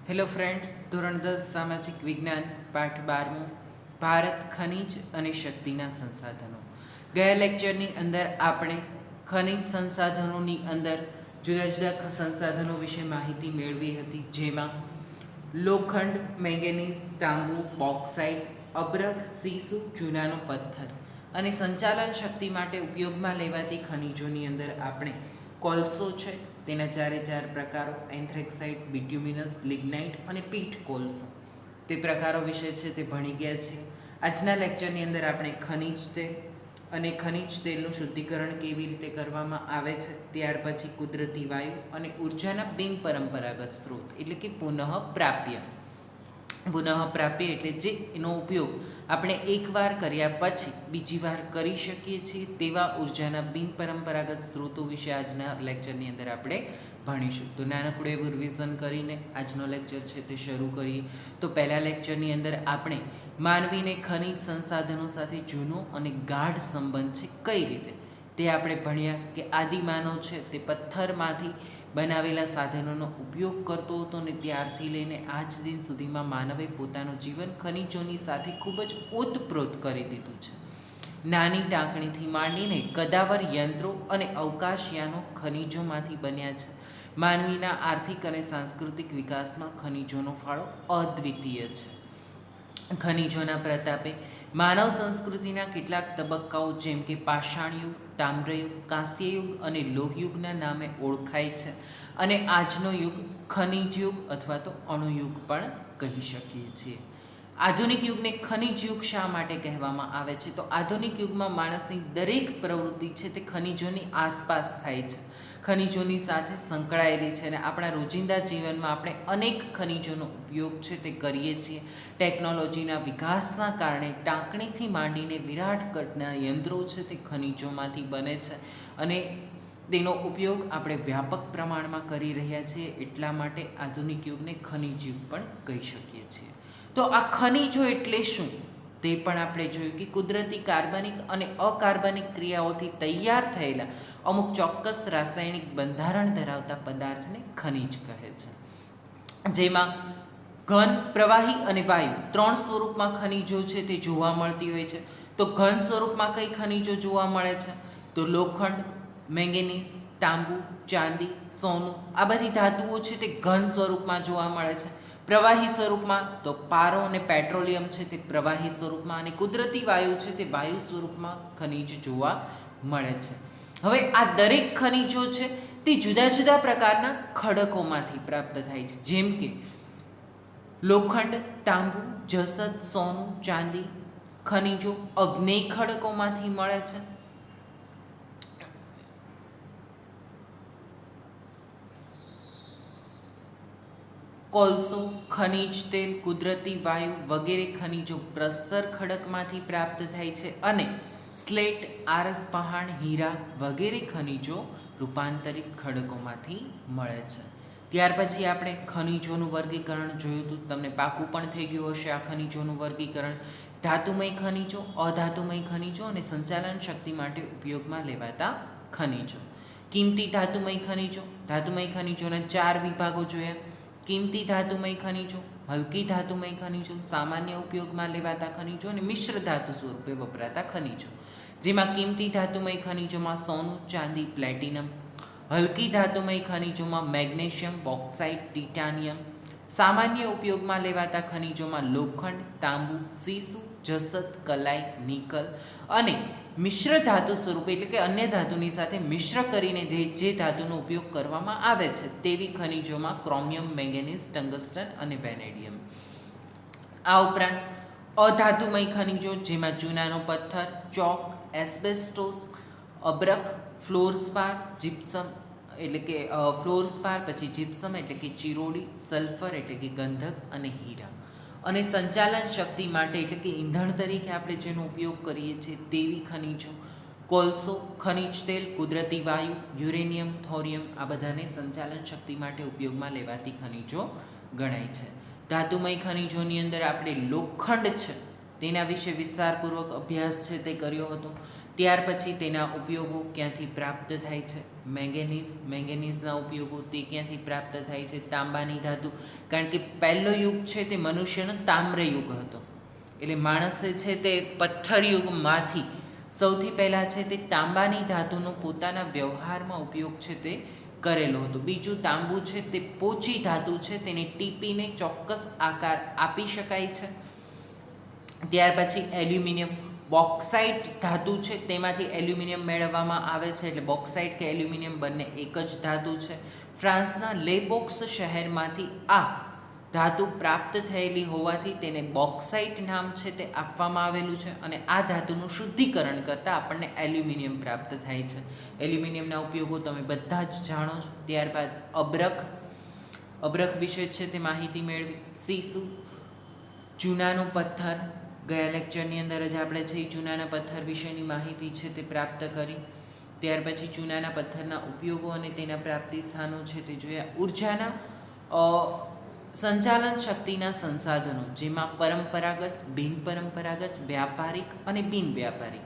Hello friends, ધોરણ 10 સામાજિક વિજ્ઞાન પાઠ 12 ભારત ખનિજ અને શક્તિના સંસાધનો. ગયા લેક્ચરની અંદર આપણે ખનિજ સંસાધનોની અંદર જુદા જુદા સંસાધનો વિશે માહિતી મેળવી હતી, જેમાં લોખંડ, મેંગેનીઝ, તાંબુ, બોક્સાઇટ, અબ્રક, સીસુ, ચૂનાનો પથ્થર અને સંચાલન શક્તિ માટે ઉપયોગમાં લેવાતી ખનિજોની અંદર આપણે કોલસો છે, તેના ચારે ચાર પ્રકારો એન્થ્રેક્સાઇટ, બિટ્યુમિનસ, લિગ્નાઇટ અને પીટ કોલસો, તે પ્રકારો વિશે છે તે ભણી ગયા છીએ. આજના લેક્ચરની અંદર આપણે ખનિજ તેલ અને ખનિજ તેલનું શુદ્ધિકરણ કેવી રીતે કરવામાં આવે છે, ત્યાર પછી કુદરતી વાયુ અને ઉર્જાના બિન પરંપરાગત સ્ત્રોત એટલે કે પુનઃપ્રાપ્ય એટલે જે એનો ઉપયોગ આપણે એકવાર કર્યા પછી બીજી વાર કરી શકીએ છીએ તેવા ઉર્જાના બિન પરંપરાગત સ્ત્રોતો વિશે આજના લેક્ચરની અંદર આપણે ભણીશું. તો નાનકડું એવું રિવિઝન કરીને આજનો લેક્ચર છે તે શરૂ કરીએ. તો પહેલા લેક્ચરની અંદર આપણે માનવીને ખનિજ સંસાધનો સાથે જૂનો અને ગાઢ સંબંધ છે કઈ રીતે તે આપણે ભણ્યા કે આદિમાનવ છે તે પથ્થરમાંથી બનાવેલા સાધનોનો ઉપયોગ કરતો હતો અને ત્યારથી લઈને આજ દિન સુધીમાં માનવે પોતાનું જીવન ખનિજોની સાથે ખૂબ જ ઓતપ્રોત કરી દીધું છે. નાની ટાંકણીથી માંડીને કદાવર યંત્રો અને અવકાશયાનો ખનિજોમાંથી બન્યા છે. માનવીના આર્થિક અને સાંસ્કૃતિક વિકાસમાં ખનિજોનો ફાળો અદ્વિતીય છે. ખનિજોના પ્રતાપે માનવ સંસ્કૃતિના કેટલાક તબક્કાઓ જેમ કે પાષાણયુગ, તામ્રયુગ, કાંસ્યયુગ અને લોહયુગના નામે ઓળખાય છે અને આજનો યુગ ખનિજ યુગ અથવા તો અણુયુગ પણ કહી શકીએ છીએ. આધુનિક યુગને ખનિજ યુગ શા માટે કહેવામાં આવે છે? તો આધુનિક યુગમાં માણસની દરેક પ્રવૃત્તિ છે તે ખનિજોની આસપાસ થાય છે, ખનિજોની સાથે સંકળાયેલી છે અને આપણા રોજિંદા જીવનમાં આપણે અનેક ખનિજોનો ઉપયોગ છે તે કરીએ છીએ. ટેકનોલોજીના વિકાસના કારણે ટાંકણીથી માંડીને વિરાટ કદના યંત્રો છે તે ખનિજોમાંથી બને છે અને તેનો ઉપયોગ આપણે વ્યાપક પ્રમાણમાં કરી રહ્યા છીએ. એટલા માટે આધુનિક યુગને ખનિજ યુગ પણ કહી શકીએ છીએ. તો આ ખનિજો એટલે શું તે પણ આપણે જોયું કે કુદરતી કાર્બનિક અને અકાર્બનિક ક્રિયાઓથી તૈયાર થયેલા અમુક ચોક્કસ રાસાયણિક બંધારણ ધરાવતા પદાર્થને ખનિજ કહે છે, જેમાં ઘન, પ્રવાહી અને વાયુ ત્રણ સ્વરૂપમાં ખનિજો છે તે જોવા મળતી હોય છે. તો ઘન સ્વરૂપમાં કઈ ખનિજો જોવા મળે છે? તો લોખંડ, મેંગેનીઝ, તાંબુ, ચાંદી, સોનું, આ બધી ધાતુઓ છે તે ઘન સ્વરૂપમાં જોવા મળે છે. પ્રવાહી સ્વરૂપમાં તો પારો અને પેટ્રોલિયમ છે તે પ્રવાહી સ્વરૂપમાં, અને કુદરતી વાયુ છે તે વાયુ સ્વરૂપમાં ખનિજ જોવા મળે છે. હવે આ દરેક ખનિજો છે તે જુદા જુદા પ્રકારના ખડકોમાંથી પ્રાપ્ત થાય છે, જેમ કે લોખંડ, તાંબુ, જસત, સોનું, ચાંદી ખનિજો અગ્નેય ખડકોમાંથી મળે છે. કોલસો, ખનિજ તેલ, કુદરતી વાયુ વગેરે ખનિજો પ્રસ્તર ખડકમાંથી પ્રાપ્ત થાય છે અને સ્લેટ, આરસ પહાણ, હીરા વગેરે ખનિજો રૂપાંતરિત ખડકોમાંથી મળે છે. ત્યાર પછી આપણે ખનિજોનું વર્ગીકરણ જોયું હતું, તમને પાકું પણ થઈ ગયું હશે આ ખનિજોનું વર્ગીકરણ. ધાતુમય ખનિજો, અધાતુમય ખનિજો અને સંચાલન શક્તિ માટે ઉપયોગમાં લેવાતા ખનિજો. કિંમતી ધાતુમય ખનિજો. ધાતુમય ખનિજોના 4 વિભાગો જોયા: કિંમતી ધાતુમય ખનિજો, હલકી ધાતુમય ખનિજો, સામાન્ય ઉપયોગમાં લેવાતા ખનિજો અને મિશ્ર ધાતુ સ્વરૂપે વપરાતા ખનિજો. જેમાં કિંમતી ધાતુમય ખનિજોમાં સોનું, ચાંદી, પ્લેટિનમ. હલકી ધાતુમય ખનિજોમાં મેગ્નેશિયમ, બોક્સાઇટ, ટિટાનિયમ. સામાન્ય ઉપયોગમાં લેવાતા ખનિજોમાં લોખંડ, તાંબુ, સીસુ, જસત, કલાઈ, નિકલ. અને મિશ્ર ધાતુ સ્વરૂપે એટલે કે અન્ય ધાતુની સાથે મિશ્ર કરીને જે ધાતુનો ઉપયોગ કરવામાં આવે છે તેવી ખનિજોમાં ક્રોમિયમ, મેંગેનીઝ, ટંગસ્ટન અને વેનેડિયમ. આ ઉપરાંત અધાતુમય ખનિજો જેમાં ચૂનાનો પથ્થર, ચોક, એસ્બેસ્ટોસ, અબ્રક, ફ્લોરસ્પાર, જીપ્સમ એટલે કે ફ્લોરસ્પાર, પછી જીપ્સમ એટલે કે ચિરોડી, સલ્ફર એટલે કે ગંધક અને હીરા. અને સંચાલન શક્તિ માટે એટલે કે ઈંધણ તરીકે આપણે જેનો ઉપયોગ કરીએ છીએ તેવી ખનિજો કોલસો, ખનિજ તેલ, કુદરતી વાયુ, યુરેનિયમ, થોરિયમ આ બધાને સંચાલન શક્તિ માટે ઉપયોગમાં લેવાતી ખનિજો ગણાય છે. ધાતુમય ખનિજોની અંદર આપણે લોખંડ છે તેના વિશે વિસ્તારપૂર્વક અભ્યાસ છે તે કર્યો હતો. ત્યાર પછી તેના ઉપયોગો ક્યાંથી પ્રાપ્ત થાય છે. મેંગેનીઝના ઉપયોગો તે ક્યાંથી પ્રાપ્ત થાય છે. તાંબાની ધાતુ, કારણ કે પહેલો યુગ છે તે મનુષ્યનો તામ્ર યુગ હતો, એટલે માણસે છે તે પથ્થર યુગમાંથી સૌથી પહેલાં છે તે તાંબાની ધાતુનો પોતાના વ્યવહારમાં ઉપયોગ છે તે કરેલો હતો. બીજું, તાંબુ છે તે પોચી ધાતુ છે, તેને ટીપીને ચોક્કસ આકાર આપી શકાય છે. ત્યાર પછી એલ્યુમિનિયમ, બોક્સાઇટ ધાતુ છે તેમાંથી એલ્યુમિનિયમ મેળવવામાં આવે છે, એટલે બોક્સાઇટ કે એલ્યુમિનિયમ બંને એક જ ધાતુ છે. ફ્રાન્સના લેબોક્સ શહેરમાંથી આ ધાતુ પ્રાપ્ત થયેલી હોવાથી તેને બોક્સાઇટ નામ છે તે આપવામાં આવેલું છે, અને આ ધાતુનું શુદ્ધિકરણ કરતાં આપણને એલ્યુમિનિયમ પ્રાપ્ત થાય છે. એલ્યુમિનિયમના ઉપયોગો તમે બધા જ જાણો છો. ત્યારબાદ અબ્રખ વિશે છે તે માહિતી મેળવી. સીસુ, ચૂનાનો પથ્થર, ગયા લેક્ચરની અંદર જ આપણે છે ચૂનાના પથ્થર વિશેની માહિતી છે તે પ્રાપ્ત કરી. ત્યાર પછી ચૂનાના પથ્થરના ઉપયોગો અને તેના પ્રાપ્તિ સ્થાનો છે તે જોયા. ઉર્જાના સંચાલન શક્તિના સંસાધનો, જેમાં પરંપરાગત, બિન પરંપરાગત, વ્યાપારિક અને બિન વ્યાપારિક.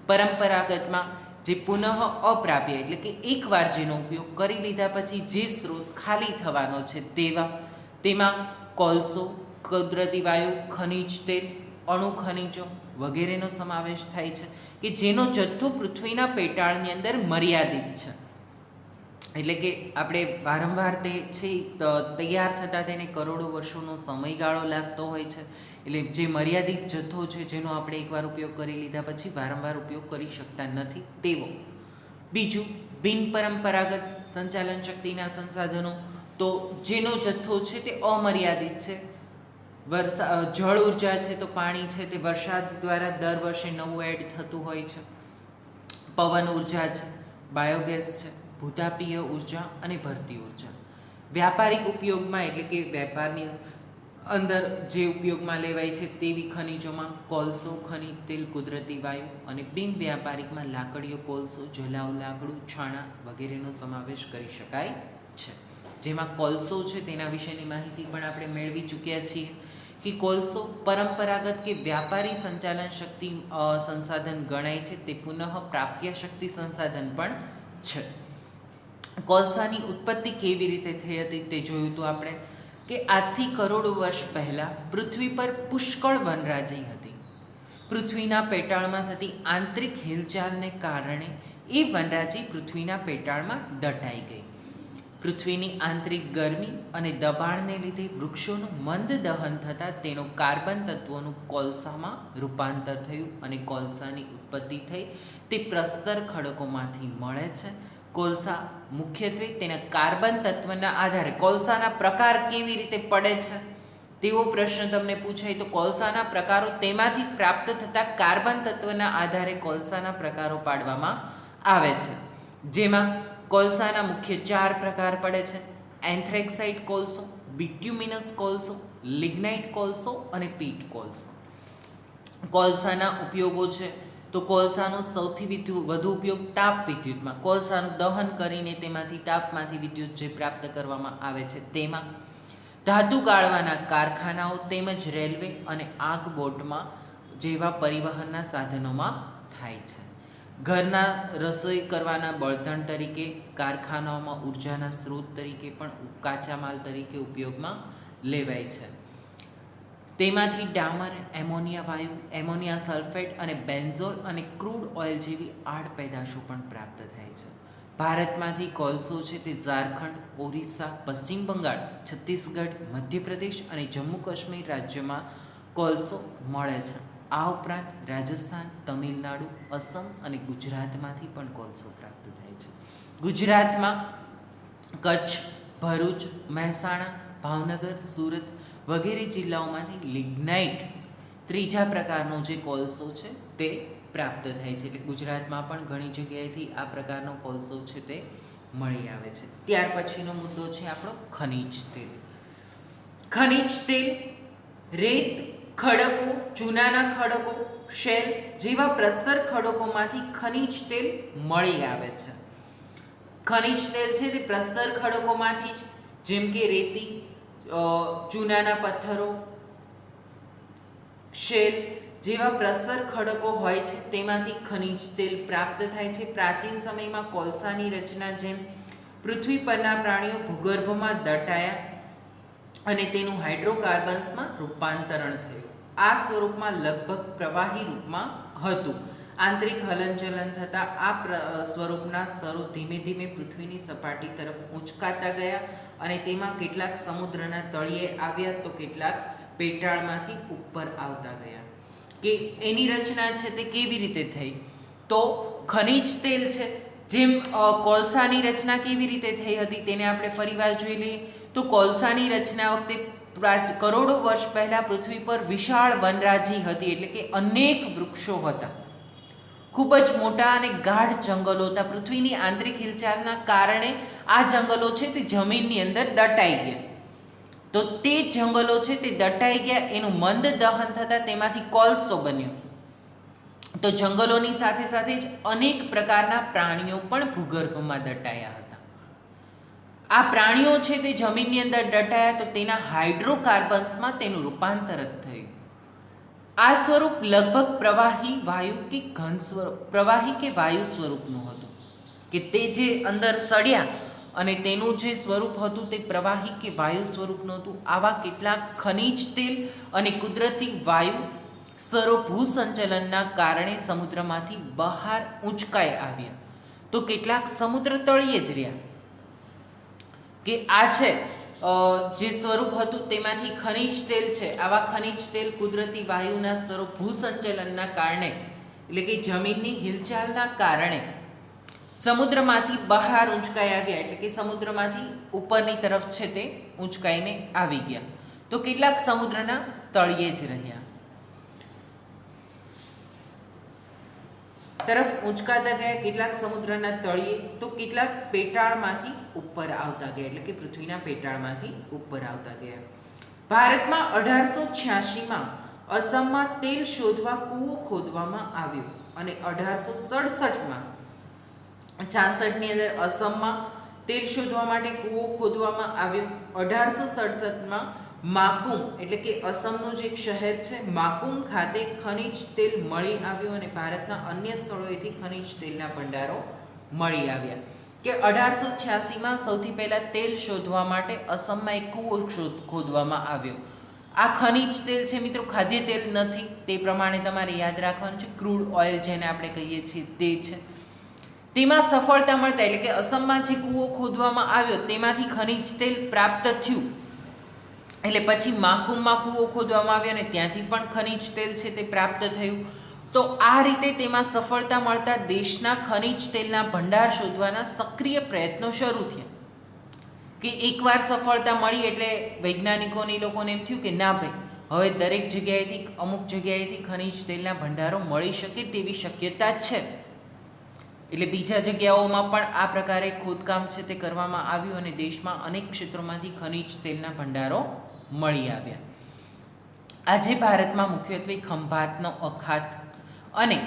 પરંપરાગતમાં જે પુનઃ અપ્રાપ્ય, એટલે કે એકવાર જેનો ઉપયોગ કરી લીધા પછી જે સ્ત્રોત ખાલી થવાનો છે તેમાં કોલસો, કુદરતી વાયુ, ખનિજ તેલ, અણુ ખનિજો વગેરેનો સમાવેશ થાય છે, કે જેનો જથ્થો પૃથ્વીના પેટાળની અંદર મર્યાદિત છે. એટલે કે આપણે વારંવાર તે છે તૈયાર થતાં તેને કરોડો વર્ષોનો સમયગાળો લાગતો હોય છે, એટલે જે મર્યાદિત જથ્થો છે જેનો આપણે એકવાર ઉપયોગ કરી લીધા પછી વારંવાર ઉપયોગ કરી શકતા નથી તેવો. બીજું, બિન પરંપરાગત સંચાલન શક્તિના સંસાધનો, તો જેનો જથ્થો છે તે અમર્યાદિત છે. જળ ઉર્જા છે તો પાણી છે તે વરસાદ દ્વારા દર વર્ષે નવું એડ થતું હોય છે. પવન ઉર્જા છે, બાયોગેસ છે, ભૂતાપીય ઉર્જા અને ભરતી ઉર્જા. વ્યાપારિક ઉપયોગમાં, એટલે કે વેપારની અંદર જે ઉપયોગમાં લેવાય છે તેવી ખનિજોમાં કોલસો, ખનિજ તેલ, કુદરતી વાયુ, અને બિન વ્યાપારિકમાં લાકડીઓ, કોલસો, જલાઉ લાકડું, છાણા વગેરેનો સમાવેશ કરી શકાય છે. જેમાં કોલસો છે તેના વિશેની માહિતી પણ આપણે મેળવી ચૂક્યા છીએ, કે કોલસો પરંપરાગત કે વ્યાપારી સંચાલન શક્તિ સંસાધન ગણાય છે, તે પુનઃ પ્રાપ્ય શક્તિ સંસાધન પણ છે. કોલસાની ઉત્પત્તિ કેવી રીતે થઈ હતી તે જોયું હતું આપણે, કે આજથી કરોડો વર્ષ પહેલાં પૃથ્વી પર પુષ્કળ વનરાજી હતી. પૃથ્વીના પેટાળમાં થતી આંતરિક હિલચાલને કારણે એ વનરાજી પૃથ્વીના પેટાળમાં દટાઈ ગઈ. પૃથ્વીની આંતરિક ગરમી અને દબાણને લીધે વૃક્ષોનું મંદ દહન થતાં તેનો કાર્બન તત્વોનું કોલસામાં રૂપાંતર થયું અને કોલસાની ઉત્પત્તિ થઈ. તે પ્રસ્તર ખડકોમાંથી મળે છે. કોલસા મુખ્યત્વે તેના કાર્બન તત્વના આધારે, કોલસાના પ્રકાર કેવી રીતે પડે છે તેવો પ્રશ્ન તમને પૂછાય તો કોલસાના પ્રકારો, તેમાંથી પ્રાપ્ત થતા કાર્બન તત્વના આધારે કોલસાના પ્રકારો પાડવામાં આવે છે. જેમાં કોલસાના મુખ્ય 4 પ્રકાર પડે છે: એન્થ્રેક્સાઇટ કોલસો, બિટ્યુમિનસ કોલસો, લિગ્નાઇટ કોલસો અને પીટ કોલસો. કોલસાના ઉપયોગો છે તો કોલસાનો સૌથી વધુ ઉપયોગ તાપ વિદ્યુતમાં, કોલસાનું દહન કરીને તેમાંથી તાપમાંથી વિદ્યુત જે પ્રાપ્ત કરવામાં આવે છે તેમાં, ધાતુ ગાળવાના કારખાનાઓ તેમજ રેલવે અને આગ બોટમાં જેવા પરિવહનના સાધનોમાં થાય છે. ઘરના રસોઈ કરવાના બળતણ તરીકે, કારખાનાઓમાં ઉર્જાના સ્ત્રોત તરીકે પણ કાચા માલ તરીકે ઉપયોગમાં લેવાય છે. તેમાંથી ડામર, એમોનિયા વાયુ, એમોનિયા સલ્ફેટ અને બેન્ઝોલ અને ક્રૂડ ઓઇલ જેવી આડ પેદાશો પણ પ્રાપ્ત થાય છે. ભારતમાંથી કોલસો છે તે ઝારખંડ, ઓરિસ્સા, પશ્ચિમ બંગાળ, છત્તીસગઢ, મધ્યપ્રદેશ અને જમ્મુ કાશ્મીર રાજ્યોમાં કોલસો મળે છે. આ ઉપરાંત રાજસ્થાન, તમિલનાડુ, અસમ અને ગુજરાતમાંથી પણ કોલસો પ્રાપ્ત થાય છે. ગુજરાતમાં કચ્છ, ભરૂચ, મહેસાણા, ભાવનગર, સુરત વગેરે જિલ્લાઓમાંથી લિગ્નાઇટ ત્રીજા પ્રકારનો જે કોલસો છે તે પ્રાપ્ત થાય છે. એટલે ગુજરાતમાં પણ ઘણી જગ્યાએથી આ પ્રકારનો કોલસો છે તે મળી આવે છે. ત્યાર પછીનો મુદ્દો છે આપણો ખનિજ તેલ. ખનિજ તેલ રેત, ખડકો, ચૂનાના ખડકો, શેલ જેવા પ્રસ્તર ખડકોમાંથી ખનિજ તેલ મળી આવે છે. ખનિજ તેલ છે તે પ્રસ્તર ખડકોમાંથી જ, જેમ કે રેતી, ચૂનાના પથ્થરો, શેલ જેવા પ્રસ્તર ખડકો હોય છે તેમાંથી ખનિજ તેલ પ્રાપ્ત થાય છે. પ્રાચીન સમયમાં કોલસાની રચના જેમ પૃથ્વી પરના પ્રાણીઓ ભૂગર્ભમાં દટાયા અને તેનું હાઇડ્રોકાર્બન્સમાં રૂપાંતરણ થયું. આ સ્વરૂપમાં લગભગ પ્રવાહી રૂપમાં હતું. આંતરિક હલનચલન થતાં આ સ્વરૂપના સ્તરો ધીમે ધીમે પૃથ્વીની સપાટી તરફ ઊંચકાતા ગયા અને તેમાં કેટલાક સમુદ્રના તળિયે આવ્યા તો કેટલાક પેટાળમાંથી ઉપર આવતા ગયા. કે એની રચના છે તે કેવી રીતે થઈ? તો ખનિજ તેલ છે, જેમ કોલસાની રચના કેવી રીતે થઈ હતી તેને આપણે ફરીવાર જોઈ લઈએ. તો કોલસાની રચના વખતે કરોડો વર્ષ પહેલાં પૃથ્વી પર વિશાળ વનરાજી હતી, એટલે કે અનેક વૃક્ષો હતા, ખૂબ જ મોટા અને ગાઢ જંગલો હતા. પૃથ્વીની આંતરિક હિલચાલના કારણે આ જંગલો છે તે જમીનની અંદર દટાઈ ગયા. તો તે જંગલો છે તે દટાઈ ગયા, એનું મંદ દહન થતાં તેમાંથી કોલસો બન્યો. તો જંગલોની સાથે સાથે જ અનેક પ્રકારના પ્રાણીઓ પણ ભૂગર્ભમાં દટાયા હતા. આ પ્રાણીઓ છે તે જમીનની અંદર દટાયા તો તેના હાઇડ્રોકાર્બન્સમાં તેનું રૂપાંતર થયું. આ સ્વરૂપ લગભગ પ્રવાહી વાયુ કે ઘન સ્વરૂપ, પ્રવાહી કે વાયુ સ્વરૂપનું હતું, કે તે જે અંદર સડ્યા અને તેનું જે સ્વરૂપ હતું તે પ્રવાહી કે વાયુ સ્વરૂપનું હતું. આવા કેટલાક ખનિજ તેલ અને કુદરતી વાયુ સ્તરો ભૂસંચલનના કારણે સમુદ્રમાંથી બહાર ઊંચકાઈ આવ્યા તો કેટલાક સમુદ્ર તળિયે જ રહ્યા. કે આ છે જે સ્વરૂપ હતું તેમાંથી ખનિજ તેલ છે, આવા ખનિજ તેલ કુદરતી વાયુના સ્તરો ભૂસંચલનના કારણે, એટલે કે જમીનની હિલચાલના કારણે સમુદ્રમાંથી બહાર ઊંચકાઈ આવ્યા, એટલે કે સમુદ્રમાંથી ઉપરની તરફ છે તે ઊંચકાઈને આવી ગયા. તો કેટલાક સમુદ્રના તળિયે જ રહ્યા. તરફ ઊંચકાતા ગયા કેટલાક સમુદ્રના તળિયે, તો કેટલાક પેટાળમાંથી ઉપર આવતા ગયા, એટલે કે પૃથ્વીના પેટાળમાંથી ઉપર આવતા ગયા. ભારતમાં 1886માં અસમમાં તેલ શોધવા કૂવો ખોદવામાં આવ્યો અને 1867માં 66ની અંદર અસમમાં તેલ શોધવા માટે કૂવો ખોદવામાં આવ્યો. 1867માં માકુમ, એટલે કે અસમનું જે એક શહેર છે માકુમ ખાતે ખનિજ તેલ મળી આવ્યું અને ભારતના અન્ય સ્થળોએથી ખનિજ તેલના ભંડારો મળી આવ્યા. કે 1886માં સૌથી પહેલાં તેલ શોધવા માટે અસમમાં એક કૂવો ખોદવામાં આવ્યો. આ ખનિજ તેલ છે મિત્રો, ખાદ્ય તેલ નથી, તે પ્રમાણે તમારે યાદ રાખવાનું છે. ક્રૂડ ઓઇલ જેને આપણે કહીએ છીએ તે છે. તેમાં સફળતા મળતા, એટલે કે અસમમાં જે કૂવો ખોદવામાં આવ્યો તેમાંથી ખનિજ તેલ પ્રાપ્ત થયું. એટલે પછી માકુમમાં કૂવો ખોદવામાં આવ્યો અને ત્યાંથી પણ ખનિજ તેલ છે તે પ્રાપ્ત થયું. તો આ રીતે તેમાં સફળતા મળતા દેશના ખનિજ તેલના ભંડાર શોધવાના સક્રિય પ્રયત્નો શરૂ થયા. કે એકવાર સફળતા મળી એટલે વૈજ્ઞાનિકોને લોકોને એમ થયું કે ના ભાઈ, હવે દરેક જગ્યાએથી અમુક જગ્યાએથી ખનિજ તેલના ભંડારો મળી શકે તેવી શક્યતા છે. એટલે બીજા જગ્યાઓમાં પણ આ પ્રકારે ખોદકામ છે તે કરવામાં આવ્યું અને દેશમાં અનેક ક્ષેત્રોમાંથી ખનિજ તેલના ભંડારો મળી આવ્યા. આજે ભારતમાં મુખ્યત્વે ખંભાતનો અખાત અને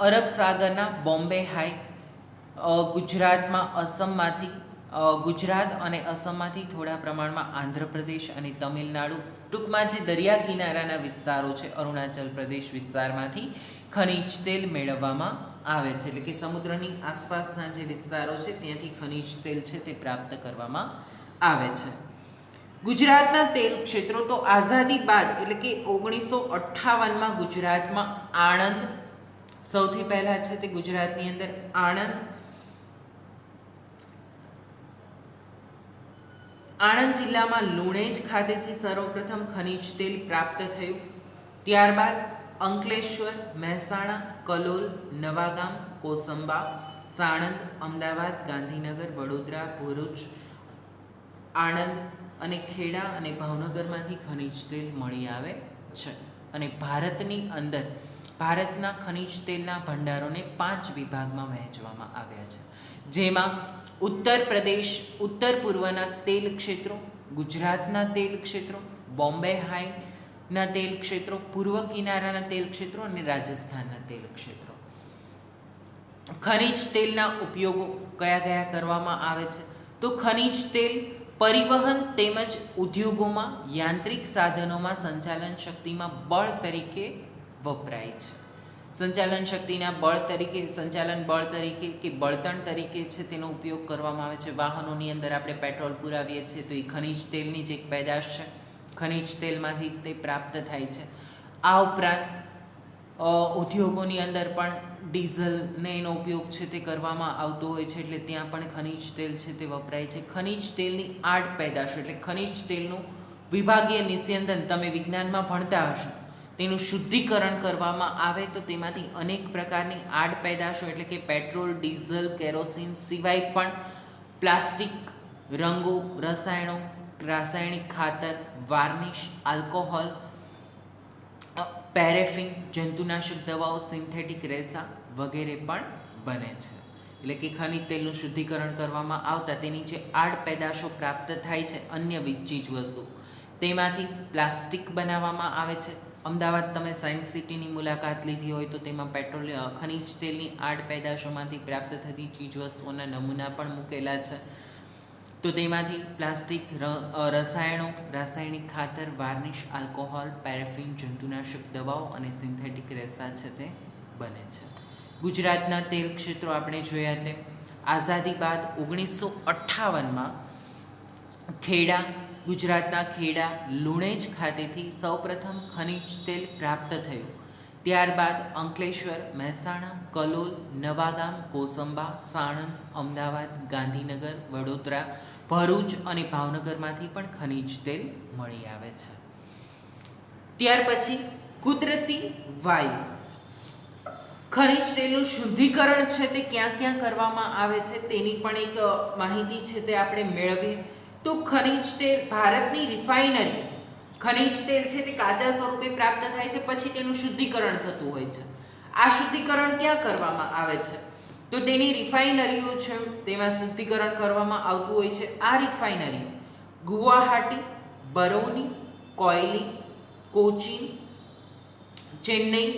અરબ સાગરના બોમ્બે હાઈ, ગુજરાતમાં અસમમાંથી ગુજરાત અને અસમમાંથી થોડા પ્રમાણમાં આંધ્રપ્રદેશ અને તમિલનાડુ, ટૂંકમાં જે દરિયા કિનારાના વિસ્તારો છે અરુણાચલ પ્રદેશ વિસ્તારમાંથી ખનિજ તેલ મેળવવામાં આવે છે. એટલે કે સમુદ્રની આસપાસના જે વિસ્તારો છે ત્યાંથી ખનિજ તેલ છે તે પ્રાપ્ત કરવામાં આવે છે. ગુજરાતના તેલ ક્ષેત્રો તો આઝાદી બાદ, એટલે કે 1958માં ગુજરાતમાં આણંદ સૌથી પહેલાં છે તે ગુજરાતની અંદર આણંદ જિલ્લામાં લુણેજ ખાતેથી સર્વપ્રથમ ખનિજ તેલ પ્રાપ્ત થયું. ત્યારબાદ અંકલેશ્વર, મહેસાણા, કલોલ, નવાગામ, કોસંબા, સાણંદ, અમદાવાદ, ગાંધીનગર, વડોદરા, ભરૂચ, આણંદ અને ખેડા અને ભાવનગરમાંથી ખનિજ તેલ મળી આવે છે. અને ભારતની અંદર ભારતના ખનિજ તેલના ભંડારોને 5 વિભાગમાં વહેંચવામાં આવ્યા છે, જેમાં ઉત્તર પ્રદેશ, ઉત્તર પૂર્વના તેલ ક્ષેત્રો, ગુજરાતના તેલ ક્ષેત્રો, બોમ્બે હાઈના તેલ ક્ષેત્રો, પૂર્વ કિનારાના તેલ ક્ષેત્રો અને રાજસ્થાનના તેલ ક્ષેત્રો. ખનિજ તેલના ઉપયોગો કયા કયા કરવામાં આવે છે? તો ખનિજ તેલ પરિવહન તેમજ ઉદ્યોગોમાં, યાંત્રિક સાધનોમાં સંચાલન શક્તિમાં બળ તરીકે વપરાય છે. સંચાલન શક્તિના બળ તરીકે, સંચાલન બળ તરીકે કે બળતણ તરીકે છે તેનો ઉપયોગ કરવામાં આવે છે. વાહનોની અંદર આપણે પેટ્રોલ પુરાવીએ છીએ તો એ ખનિજ તેલની જ એક પેદાશ છે. ખનિજ તેલમાંથી તે પ્રાપ્ત થાય છે. આ ઉપરાંત ઉદ્યોગોની અંદર પણ ડીઝલને એનો ઉપયોગ છે તે કરવામાં આવતો હોય છે, એટલે ત્યાં પણ ખનિજ તેલ છે તે વપરાય છે. ખનિજ તેલની આડ પેદાશ એટલે ખનિજ તેલનું વિભાગીય નિસ્યંદન તમે વિજ્ઞાનમાં ભણતા હશો. તેનું શુદ્ધિકરણ કરવામાં આવે તો તેમાંથી અનેક પ્રકારની આડ પેદાશો એટલે કે પેટ્રોલ, ડીઝલ, કેરોસીન સિવાય પણ પ્લાસ્ટિક, રંગો, રસાયણો, રાસાયણિક ખાતર, વાર્નિશ, આલ્કોહોલ, પેરેફિન, જંતુનાશક દવાઓ, સિન્થેટિક રેસા વગેરે પણ બને છે. એટલે કે ખનિજ તેલનું શુદ્ધિકરણ કરવામાં આવતા તેની જે આડ પેદાશો પ્રાપ્ત થાય છે અન્ય ચીજ વસ્તુ, તેમાંથી પ્લાસ્ટિક બનાવવામાં આવે છે. અમદાવાદ તમે સાયન્સ સિટીની મુલાકાત લીધી હોય તો તેમાં પેટ્રોલ ખનિજ તેલની આડ પેદાશોમાંથી પ્રાપ્ત થતી ચીજવસ્તુઓના નમૂના પણ મૂકેલા છે. તો તેમાંથી પ્લાસ્ટિક, રસાયણો, રાસાયણિક ખાતર, વાર્નિશ, આલ્કોહોલ, પેરેફિન, જંતુનાશક દવાઓ અને સિન્થેટિક રેસા છે તે બને છે. ગુજરાતના તેલ ક્ષેત્રો આપણે જોયા તેમ આઝાદી બાદ 1958માં ખેડા, ગુજરાતના ખેડા લુણેજ ખાતેથી સૌપ્રથમ ખનિજ તેલ પ્રાપ્ત થયું. ત્યારબાદ અંકલેશ્વર, મહેસાણા, કલોલ, નવાગામ, કોસંબા, સાણંદ, અમદાવાદ, ગાંધીનગર, વડોદરા, ભરૂચ અને ભાવનગરમાંથી પણ ખનિજ તેલ મળી આવે છે. ત્યાર પછી કુદરતી વાયુ. ખનિજ તેલનું શુદ્ધિકરણ છે તે ક્યાં ક્યાં કરવામાં આવે છે તેની પણ એક માહિતી છે તે આપણે મેળવીએ તો ખનિજ તેલ ભારતની રિફાઇનરી, ખનિજ તેલ છે તે કાચા સ્વરૂપે પ્રાપ્ત થાય છે, પછી તેનું શુદ્ધિકરણ થતું હોય છે. આ શુદ્ધિકરણ ક્યાં કરવામાં આવે છે તો તેની રિફાઇનરીઓ છે તેમાં શુદ્ધિકરણ કરવામાં આવતું હોય છે. આ રિફાઇનરી ગુવાહાટી, બરૌની, કોયલી, કોચીન, ચેન્નઈ,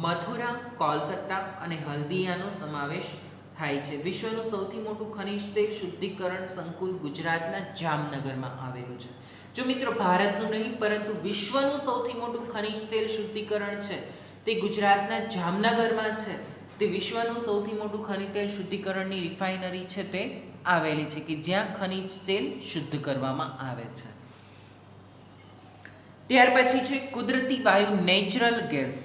મથુરા, કોલકાતા અને હલ્દિયાનો સમાવેશ થાય છે. વિશ્વનું સૌથી મોટું ખનિજ તેલ શુદ્ધિકરણ સંકુલ ગુજરાતના જામનગરમાં આવેલું છે. જો મિત્રો ભારતનું નહીં પરંતુ વિશ્વનું સૌથી મોટું ખનિજ તેલ શુદ્ધિકરણ છે તે ગુજરાતના જામનગરમાં છે. તે વિશ્વનું સૌથી મોટું ખનિજ તેલ શુદ્ધિકરણની રિફાઇનરી છે તે આવેલી છે કે જ્યાં ખનિજ તેલ શુદ્ધ કરવામાં આવે છે. ત્યાર પછી છે કુદરતી વાયુ, નેચરલ ગેસ.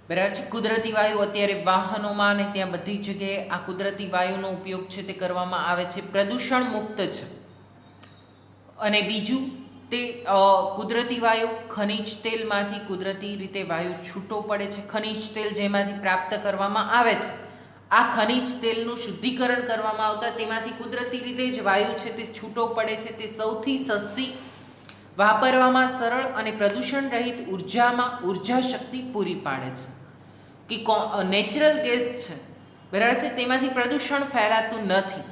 બરાબર છે. કુદરતી વાયુ અત્યારે વાહનોમાં અને ત્યાં બધી જગ્યાએ આ કુદરતી વાયુનો ઉપયોગ છે તે કરવામાં આવે છે. પ્રદૂષણ મુક્ત છે. અને બીજું તે કુદરતી વાયુ ખનિજ તેલમાંથી કુદરતી રીતે વાયુ છૂટો પડે છે. ખનિજ તેલ જેમાંથી પ્રાપ્ત કરવામાં આવે છે આ ખનિજ તેલનું શુદ્ધિકરણ કરવામાં આવતા તેમાંથી કુદરતી રીતે જ વાયુ છે તે છૂટો પડે છે. તે સૌથી સસ્તી, વાપરવામાં સરળ અને પ્રદૂષણ રહિત ઉર્જા શક્તિ પૂરી પાડે છે. કે નેચરલ ગેસ છે બરાબર છે તેમાંથી પ્રદૂષણ ફેલાતું નથી.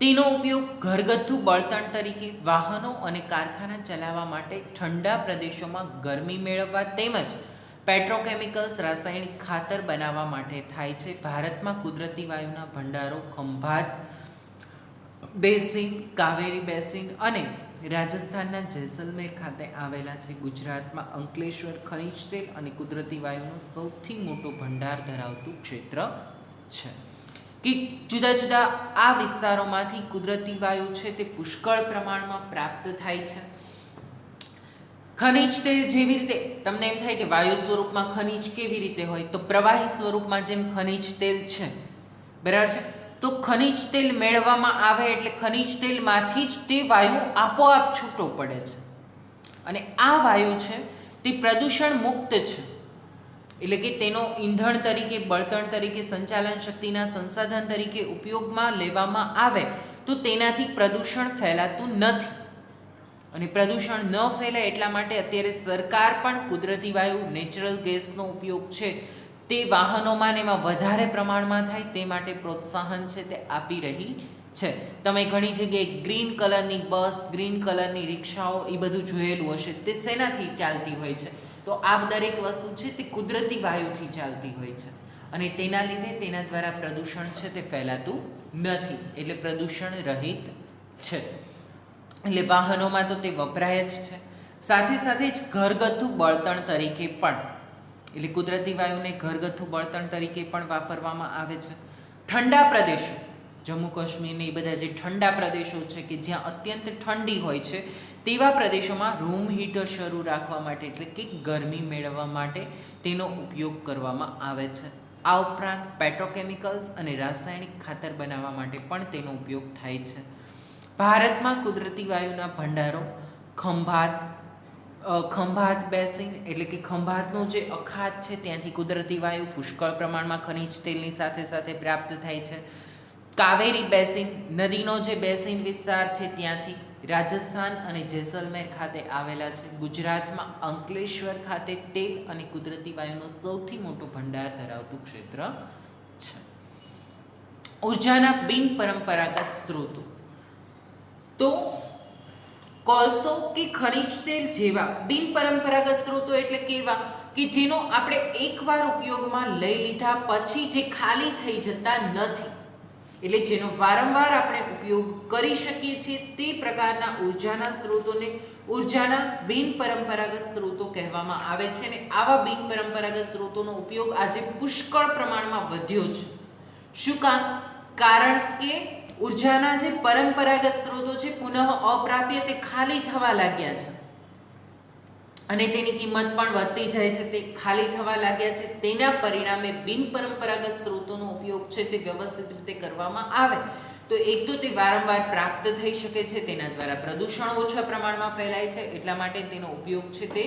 તેનો ઉપયોગ ઘરગથ્થુ બળતણ તરીકે, વાહનો અને કારખાના ચલાવવા માટે, ઠંડા પ્રદેશોમાં ગરમી મેળવવા તેમજ પેટ્રોકેમિકલ્સ, રાસાયણિક ખાતર બનાવવા માટે થાય છે. ભારતમાં કુદરતી વાયુના ભંડારો ખંભાત બેસિન, કાવેરી બેસિન અને રાજસ્થાનના જેસલમેર ખાતે આવેલા છે. ગુજરાતમાં અંકલેશ્વર ખનિજ તેલ અને કુદરતી વાયુનો સૌથી મોટો ભંડાર ધરાવતું ક્ષેત્ર છે. કે જુદા જુદા આ વિસ્તારોમાંથી કુદરતી વાયુ છે તે પુષ્કળ પ્રમાણમાં પ્રાપ્ત થાય છે. ખનિજ તેલ જેવી રીતે તમને એમ થાય કે વાયુ સ્વરૂપમાં ખનિજ કેવી રીતે હોય તો પ્રવાહી સ્વરૂપમાં જેમ ખનિજ તેલ છે બરાબર છે તો ખનિજ તેલ મેળવવામાં આવે એટલે ખનિજ તેલમાંથી જ તે વાયુ આપોઆપ છૂટો પડે છે. અને આ વાયુ છે તે પ્રદૂષણ મુક્ત છે. એટલે કે તેનો ઈંધણ તરીકે, બળતણ તરીકે, સંચાલન શક્તિના સંસાધન તરીકે ઉપયોગમાં લેવામાં આવે તો તેનાથી પ્રદૂષણ ફેલાતું નથી. અને પ્રદૂષણ ન ફેલાય એટલા માટે અત્યારે સરકાર પણ કુદરતી વાયુ, નેચરલ ગેસનો ઉપયોગ છે તે વાહનોમાં ને એમાં વધારે પ્રમાણમાં થાય તે માટે પ્રોત્સાહન છે તે આપી રહી છે. તમે ઘણી જગ્યાએ ગ્રીન કલરની બસ, ગ્રીન કલરની રિક્ષાઓ એ બધું જોયેલું હશે. તે શેનાથી ચાલતી હોય છે તો આ દરેક વસ્તુ છે તે કુદરતી વાયુથી ચાલતી હોય છે. અને તેના લીધે તેના દ્વારા પ્રદૂષણ છે તે ફેલાતું નથી. એટલે પ્રદૂષણ રહિત છે. એટલે વાહનોમાં તો તે વપરાય જ છે. સાથે સાથે જ ઘરગથ્થુ બળતણ તરીકે પણ, એટલે કુદરતી વાયુને ઘરગથ્થુ બળતણ તરીકે પણ વાપરવામાં આવે છે. ઠંડા પ્રદેશો, જમ્મુ કાશ્મીરને એ બધા જે ઠંડા પ્રદેશો છે કે જ્યાં અત્યંત ઠંડી હોય છે તેવા પ્રદેશોમાં રૂમ હીટર શરૂ રાખવા માટે, એટલે કે ગરમી મેળવવા માટે તેનો ઉપયોગ કરવામાં આવે છે. આ ઉપરાંત પેટ્રોકેમિકલ્સ અને રાસાયણિક ખાતર બનાવવા માટે પણ તેનો ઉપયોગ થાય છે. ભારતમાં કુદરતી વાયુના ભંડારો ખંભાત બેસિન, એટલે કે ખંભાતનો જે અખાત છે ત્યાંથી કુદરતી વાયુ પુષ્કળ પ્રમાણમાં ખનિજ તેલની સાથે સાથે પ્રાપ્ત થાય છે. કાવેરી બેસિન, નદીનો જે બેસિન વિસ્તાર છે ત્યાંથી રાજસ્થાન અને જેસલમેર ખાતે આવેલા છે. ગુજરાતમાં અંકલેશ્વર ખાતે તેલ અને કુદરતી વાયુનો સૌથી મોટો ભંડાર ધરાવતું ક્ષેત્ર છે. ઉર્જાના બિન પરંપરાગત સ્ત્રોતો, તો કોલસો કે ખનિજ તેલ જેવા બિન પરંપરાગત સ્ત્રોતો એટલે કેવા કે જેનો આપણે એકવાર ઉપયોગમાં લઈ લીધા પછી જે ખાલી થઈ જતા નથી, એટલે જેનો વારંવાર આપણે ઉપયોગ કરી શકીએ છીએ તે પ્રકારના ઉર્જાના સ્ત્રોતોને ઉર્જાના બિન પરંપરાગત સ્ત્રોતો કહેવામાં આવે છે. અને આવા બિન પરંપરાગત સ્ત્રોતોનો ઉપયોગ આજે પુષ્કળ પ્રમાણમાં વધ્યો છે. શું કામ? કારણ કે ઉર્જાના જે પરંપરાગત સ્ત્રોતો છે પુનઃ અપ્રાપ્ય, તે ખાલી થવા લાગ્યા છે અને તેની કિંમત પણ વધતી જાય છે, તે ખાલી થવા લાગ્યા છે. તેના પરિણામે બિન પરંપરાગત સ્ત્રોતોનો ઉપયોગ છે તે વ્યવસ્થિત રીતે કરવામાં આવે તો એક તો તે વારંવાર પ્રાપ્ત થઈ શકે છે, તેના દ્વારા પ્રદૂષણ ઓછા પ્રમાણમાં ફેલાય છે, એટલા માટે તેનો ઉપયોગ છે તે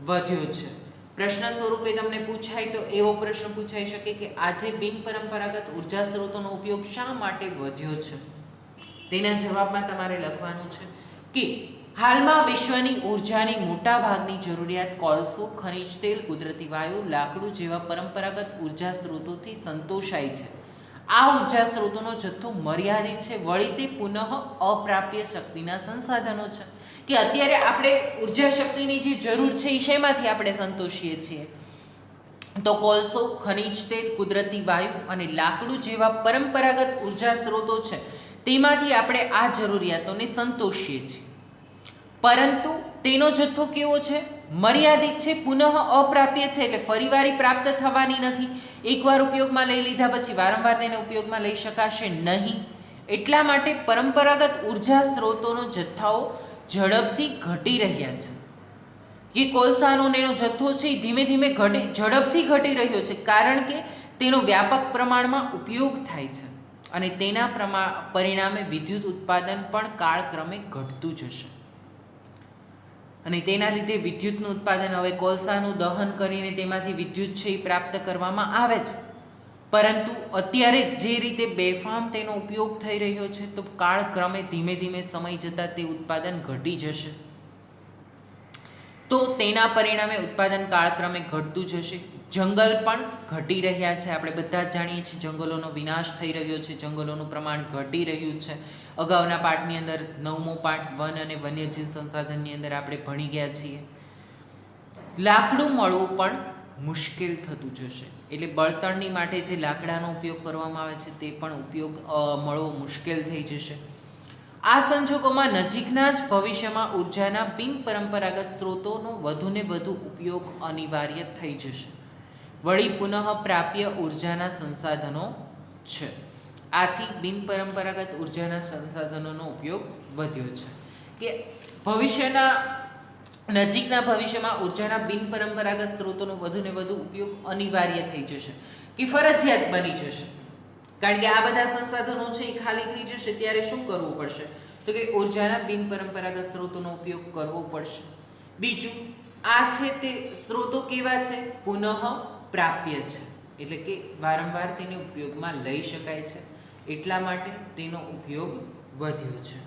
વધ્યો છે. પ્રશ્ન સ્વરૂપે તમને પૂછાય તો એવો પ્રશ્ન પૂછાઈ શકે કે આજે બિન પરંપરાગત ઉર્જા સ્ત્રોતોનો ઉપયોગ શા માટે વધ્યો છે? તેના જવાબમાં તમારે લખવાનું છે કે હાલમાં વિશ્વની ઉર્જાની મોટા ભાગની જરૂરિયાત કોલસો, ખનિજ તેલ, કુદરતી વાયુ, લાકડું જેવા પરંપરાગત ઉર્જા સ્ત્રોતોથી સંતોષાય છે. આ ઉર્જા સ્ત્રોતોનો જથ્થો મર્યાદિત છે, વળી તે પુનઃ અપ્રાપ્ય શક્તિના સંસાધનો છે કે અત્યારે આપણે ઉર્જા શક્તિની જે જરૂર છે એ શેમાંથી આપણે સંતોષીએ છીએ? તો કોલસો, ખનિજ તેલ, કુદરતી વાયુ અને લાકડું જેવા પરંપરાગત ઉર્જા સ્ત્રોતો છે તેમાંથી આપણે આ જરૂરિયાતોને સંતોષીએ છીએ, પરંતુ તેનો જથ્થો કેવો છે? મર્યાદિત છે, પુનઃ અપ્રાપ્ય છે, એટલે ફરીવારી પ્રાપ્ત થવાની નથી. એકવાર ઉપયોગમાં લઈ લીધા પછી વારંવાર તેને ઉપયોગમાં લઈ શકાશે નહીં. એટલા માટે પરંપરાગત ઉર્જા સ્ત્રોતોનો જથ્થાઓ ઝડપથી ઘટી રહ્યા છે. જે કોલસાનો એનો જથ્થો છે એ ધીમે ધીમે ઝડપથી ઘટી રહ્યો છે, કારણ કે તેનો વ્યાપક પ્રમાણમાં ઉપયોગ થાય છે અને તેના પરિણામે વિદ્યુત ઉત્પાદન પણ કાળક્રમે ઘટતું જશે. અને તેના લીધે વિદ્યુતનું ઉત્પાદન, હવે કોલસાનું દહન કરીને તેમાંથી વિદ્યુત છે એ પ્રાપ્ત કરવામાં આવે છે, પરંતુ અત્યારે જે રીતે બેફામ તેનો ઉપયોગ થઈ રહ્યો છે તો કાળક્રમે ધીમે ધીમે સમય જતાં તે ઉત્પાદન ઘટી જશે. તો તેના પરિણામે ઉત્પાદન કાળક્રમે ઘટતું જશે. જંગલ પણ ઘટી રહ્યા છે. આપણે બધા જ જાણીએ છીએ જંગલોનો વિનાશ થઈ રહ્યો છે, જંગલોનું પ્રમાણ ઘટી રહ્યું છે. અગાઉના પાઠની અંદર 9મો પાઠ વન અને વન્યજીવ સંસાધનની અંદર આપણે ભણી ગયા છીએ. લાકડું મળવું પણ મુશ્કેલ થતું જશે, એટલે બળતણની માટે જે લાકડાનો ઉપયોગ કરવામાં આવે છે તે પણ ઉપયોગ મળવો મુશ્કેલ થઈ જશે. આ સંજોગોમાં નજીકના જ ભવિષ્યમાં ઉર્જાના બિન પરંપરાગત સ્ત્રોતોનો વધુને વધુ ઉપયોગ અનિવાર્ય થઈ જશે. વળી પુનઃ પ્રાપ્ય ઉર્જાના સંસાધનો છે. આથી બિન પરંપરાગત ઉર્જાના સંસાધનોનો ઉપયોગ વધ્યો છે કે નજીકના ભવિષ્યમાં ઉર્જાના બિન પરંપરાગત સ્ત્રોતોનો વધુને વધુ ઉપયોગ અનિવાર્ય થઈ જશે, કે ફરજિયાત બની જશે. કારણ કે આ બધા સંસાધનો છે એ ખાલી થઈ જશે ત્યારે શું કરવું પડશે? તો કે ઉર્જાના બિન પરંપરાગત સ્ત્રોતોનો ઉપયોગ કરવો પડશે. બીજું, આ છે તે સ્ત્રોતો કેવા છે? પુનઃ પ્રાપ્ય છે, એટલે કે વારંવાર તેને ઉપયોગમાં લઈ શકાય છે, એટલા માટે તેનો ઉપયોગ વધ્યો છે.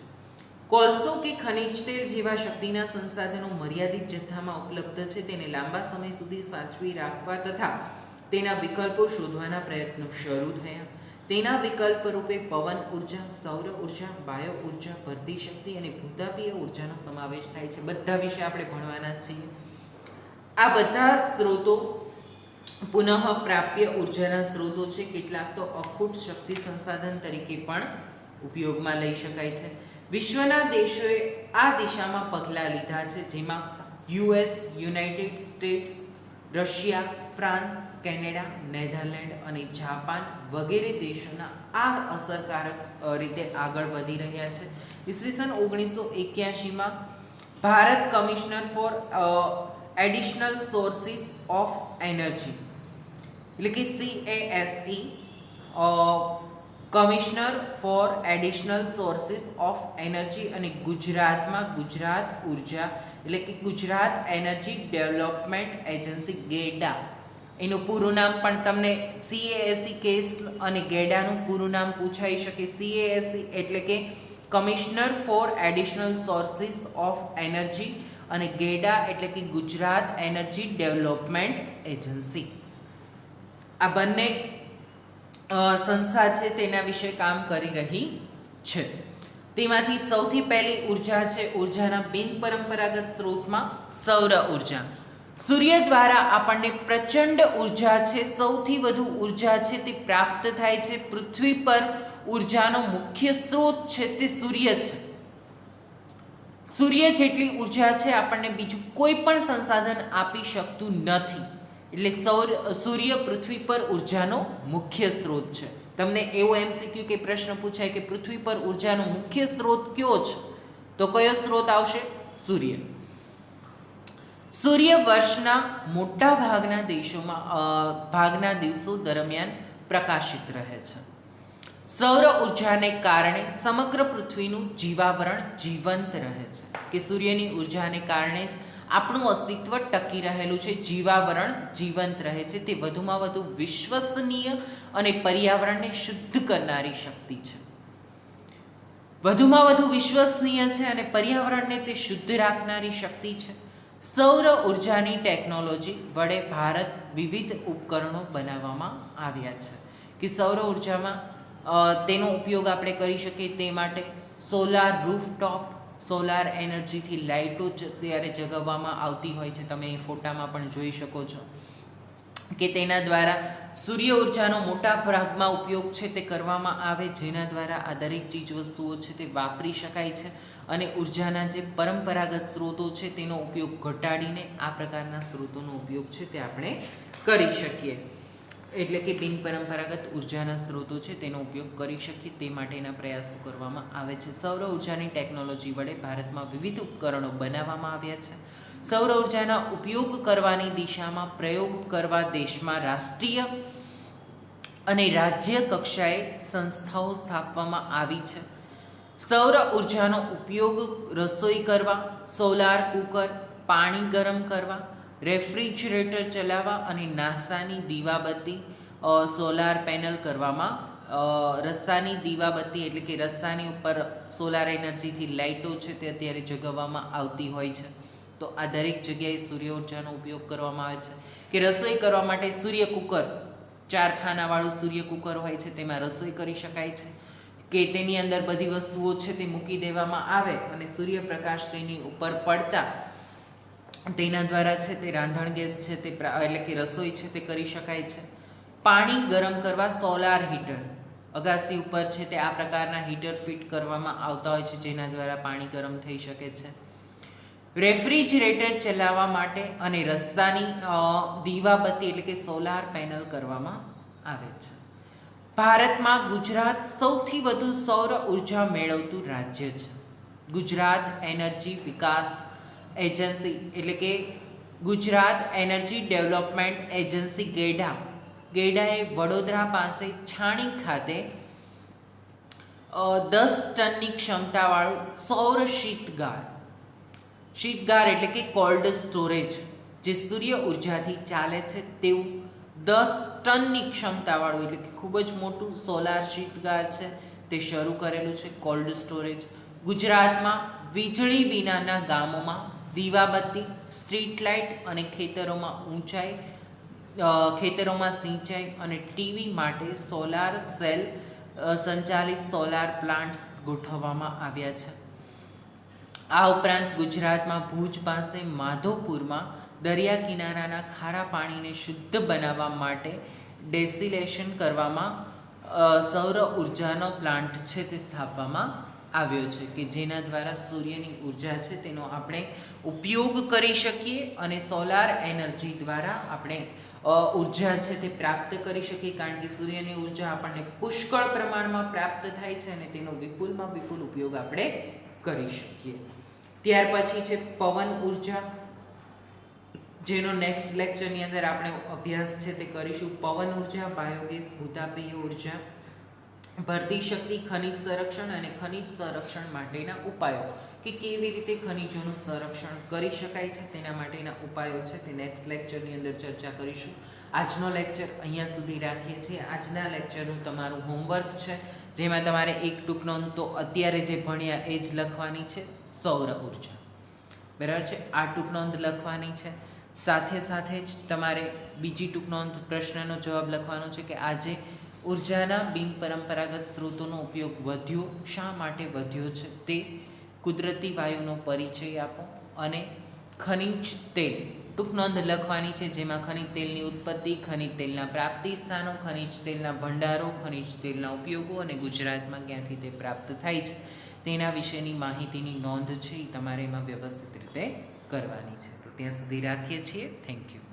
કોલસો કે ખનિજ તેલ જેવા શક્તિના સંસાધનો મર્યાદિત જથ્થામાં ઉપલબ્ધ છે, તેને લાંબા સમય સુધી સાચવી રાખવા તથા તેના વિકલ્પો શોધવાના પ્રયત્નો શરૂ થયા. તેના વિકલ્પ રૂપે પવન ઉર્જા, સૌર ઉર્જા, બાયો ઉર્જા, ભરતી શક્તિ અને ભૂતાપીય ઉર્જાનો સમાવેશ થાય છે. બધા વિશે આપણે ભણવાના છીએ. આ બધા સ્ત્રોતો પુનઃ પ્રાપ્ય ઉર્જાના સ્ત્રોતો છે. કેટલાક તો અખૂટ શક્તિ સંસાધન તરીકે પણ ઉપયોગમાં લઈ શકાય છે. વિશ્વના દેશોએ આ દિશામાં પગલાં લીધા છે, જેમાં US, United states, Russia, France, Canada, Netherland અને જાપાન વગેરે દેશોના આ અસરકારક રીતે આગળ વધી રહ્યા છે. ઈસવીસન 1981માં Bharat commissioner for additional sources of energy એટલે કે CASE commissioner for additional sources of energy અને ગુજરાતમાં ગુજરાત ઉર્જા એટલે કે Gujarat energy development agency GEDA એનું પૂરું નામ પણ તમને CASE કેસ અને ગેડાનું પૂરું નામ પૂછાઈ શકે. CASE એટલે કે commissioner for additional sources of energy અને ગેડા એટલે કે ગુજરાત એનર્જી ડેવલપમેન્ટ એજન્સી. આ બંને સંસ્થા છે તેના વિશે કામ કરી રહી છે. તેમાંથી સૌથી પહેલી ઉર્જા છે ઉર્જાના બિનપરંપરાગત સ્ત્રોતમાં સૌર ઉર્જા. સૂર્ય દ્વારા આપણને પ્રચંડ ઉર્જા છે, સૌથી વધુ ઉર્જા છે તે પ્રાપ્ત થાય છે. પૃથ્વી પર ઉર્જાનો મુખ્ય સ્ત્રોત છે તે સૂર્ય છે. સૂર્ય જેટલી ઉર્જા છે આપણને બીજું કોઈ પણ સંસાધન આપી શકતું નથી. એટલે સૂર્ય પૃથ્વી પર ઉર્જાનો મુખ્ય સ્ત્રોત છે. તમને એવો MCQ કે પ્રશ્ન પૂછાય કે પૃથ્વી પર ઉર્જાનો મુખ્ય સ્ત્રોત કયો છે, તો કયો સ્ત્રોત આવશે? સૂર્ય. સૂર્ય વર્ષના મોટા ભાગના દિવસો દરમિયાન પ્રકાશિત રહે છે. સૌર ઉર્જાને કારણે સમગ્ર પૃથ્વીનું જીવાવરણ જીવંત રહે છે. કે સૂર્યની ઉર્જાને કારણે જ આપણું અસ્તિત્વ ટકી રહેલું છે, જીવાવરણ જીવંત રહે છે. તે વધુમાં વધુ વિશ્વસનીય અને પર્યાવરણને શુદ્ધ કરનારી શક્તિ છે. વધુમાં વધુ વિશ્વસનીય છે અને પર્યાવરણને તે શુદ્ધ રાખનારી શક્તિ છે. સૌર ઉર્જાની ટેકનોલોજી વડે ભારત વિવિધ ઉપકરણો બનાવવામાં આવ્યા છે. કે સૌર ઉર્જામાં તેનો ઉપયોગ આપણે કરી શકીએ તે માટે સોલાર રૂફટોપ, સોલાર એનર્જીથી લાઇટો ત્યારે જગાવવામાં આવતી હોય છે. તમે એ ફોટામાં પણ જોઈ શકો છો કે તેના દ્વારા સૂર્ય ઉર્જાનો મોટા ભાગમાં ઉપયોગ છે તે કરવામાં આવે, જેના દ્વારા આ દરેક ચીજ વસ્તુઓ છે તે વાપરી શકાય છે અને ઉર્જાના જે પરંપરાગત સ્ત્રોતો છે તેનો ઉપયોગ ઘટાડીને આ પ્રકારના સ્ત્રોતોનો ઉપયોગ છે તે આપણે કરી શકીએ. એટલે કે બિનપરંપરાગત ઉર્જાના સ્ત્રોતો છે તેનો ઉપયોગ કરી શકીએ તે માટેના પ્રયાસો કરવામાં આવે છે. સૌર ઉર્જાની ટેકનોલોજી વડે ભારતમાં વિવિધ ઉપકરણો બનાવવામાં આવ્યા છે. સૌર ઉર્જાના ઉપયોગ કરવાની દિશામાં પ્રયોગ કરવા દેશમાં રાષ્ટ્રીય અને રાજ્ય કક્ષાએ સંસ્થાઓ સ્થાપવામાં આવી છે. સૌર ઉર્જાનો ઉપયોગ રસોઈ કરવા, સોલાર કુકર, પાણી ગરમ કરવા, રેફ્રિજરેટર ચલાવવા અને નાસ્તાની દીવાબત્તી, સોલાર પેનલ કરવામાં, રસ્તાની દીવાબત્તી એટલે કે રસ્તાની ઉપર સોલાર એનર્જીથી લાઇટો છે તે અત્યારે જગાવવામાં આવતી હોય છે. તો આ દરેક જગ્યાએ સૂર્ય ઉર્જાનો ઉપયોગ કરવામાં આવે છે. કે રસોઈ કરવા માટે સૂર્ય કુકર, 4 ખાનાવાળું સૂર્ય કુકર હોય છે, તેમાં રસોઈ કરી શકાય છે. કે તેની અંદર બધી વસ્તુઓ છે તે મૂકી દેવામાં આવે અને સૂર્યપ્રકાશ તેની ઉપર પડતા તેના દ્વારા છે તે રાંધણ ગેસ છે તે એટલે કે રસોઈ છે તે કરી શકાય છે. પાણી ગરમ કરવા સોલાર હીટર, અગાસી ઉપર છે તે આ પ્રકારના હીટર ફિટ કરવામાં આવતા હોય છે જેના દ્વારા પાણી ગરમ થઈ શકે છે. રેફ્રિજરેટર ચલાવવા માટે અને રસ્તાની દીવાબત્તી એટલે કે સોલાર પેનલ કરવામાં આવે છે. ભારતમાં ગુજરાત સૌથી વધુ સૌર ઉર્જા મેળવતું રાજ્ય છે. ગુજરાત એનર્જી વિકાસ એજન્સી એટલે કે ગુજરાત એનર્જી ડેવલપમેન્ટ એજન્સી ગેડાએ વડોદરા પાસે છાણી ખાતે 10 ટનની ક્ષમતાવાળું સૌર શીતગાર એટલે કે કોલ્ડ સ્ટોરેજ જે સૂર્ય ઉર્જાથી ચાલે છે તેવું 10 ટનની ક્ષમતાવાળું એટલે કે ખૂબ જ મોટું સોલાર શીતગાર છે તે શરૂ કરેલું છે, કોલ્ડ સ્ટોરેજ. ગુજરાતમાં વીજળી વિનાના ગામોમાં દીવાબત્તી, સ્ટ્રીટ લાઇટ અને ખેતરોમાં સિંચાઈ અને ટીવી માટે સોલાર સેલ સંચાલિત સોલાર પ્લાન્ટ્સ ગોઠવવામાં આવ્યા છે. આ ઉપરાંત ગુજરાતમાં ભુજ પાસે માધવપુરમાં દરિયા કિનારાના ખારા પાણીને શુદ્ધ બનાવવા માટે ડેસિલેશન કરવામાં સૌર ઉર્જાનો પ્લાન્ટ છે તે સ્થાપવામાં આવ્યો છે કે જેના દ્વારા સૂર્યની ઉર્જા છે તેનો આપણે ઉપયોગ કરી શકીએ અને સોલાર એનર્જી દ્વારા આપણે ઉર્જા છે તે પ્રાપ્ત કરી શકીએ, કારણ કે સૂર્યની ઉર્જા આપણને પુષ્કળ પ્રમાણમાં પ્રાપ્ત થાય છે અને તેનો વિપુલમાં વિપુલ ઉપયોગ આપણે કરી શકીએ. ત્યાર પછી છે પવન ઉર્જા, જેનો નેક્સ્ટ લેક્ચરની અંદર આપણે અભ્યાસ છે તે કરીશું. પવન ઉર્જા, બાયોગેસ, ભૂતાપીય ઉર્જા, ભરતી શક્તિ, ખનિજ સંરક્ષણ અને ખનિજ સંરક્ષણ માટેના ઉપાયો, કે કેવી રીતે ખનિજોનું સંરક્ષણ કરી શકાય છે તેના માટેના ઉપાયો છે તે નેક્સ્ટ લેક્ચરની અંદર ચર્ચા કરીશું. આજનો લેક્ચર અહીંયા સુધી રાખીએ છીએ. આજના લેક્ચરનું તમારું હોમવર્ક છે, જેમાં તમારે એક ટૂંક નોંધ તો અત્યારે જે ભણ્યા એ જ લખવાની છે, સૌર ઉર્જા. બરાબર છે, આ ટૂંક નોંધ લખવાની છે. સાથે સાથે જ તમારે બીજી ટૂંક નોંધ પ્રશ્નનો જવાબ લખવાનો છે કે આજે ઉર્જાના બિન પરંપરાગત સ્ત્રોતોનો ઉપયોગ વધ્યો, શા માટે વધ્યો છે તે, કુદરતી વાયુનો પરિચય આપો અને ખનિજ તેલ ટૂંક નોંધ લખવાની છે, જેમાં ખનિજ તેલની ઉત્પત્તિ, ખનિજ તેલના પ્રાપ્તિ સ્થાનો, ખનિજ તેલના ભંડારો, ખનિજ તેલના ઉપયોગો અને ગુજરાતમાં ક્યાંથી તે પ્રાપ્ત થાય છે તેના વિશેની માહિતીની નોંધ છે એ તમારે એમાં વ્યવસ્થિત રીતે કરવાની છે. તો ત્યાં સુધી રાખીએ છીએ. Thank you.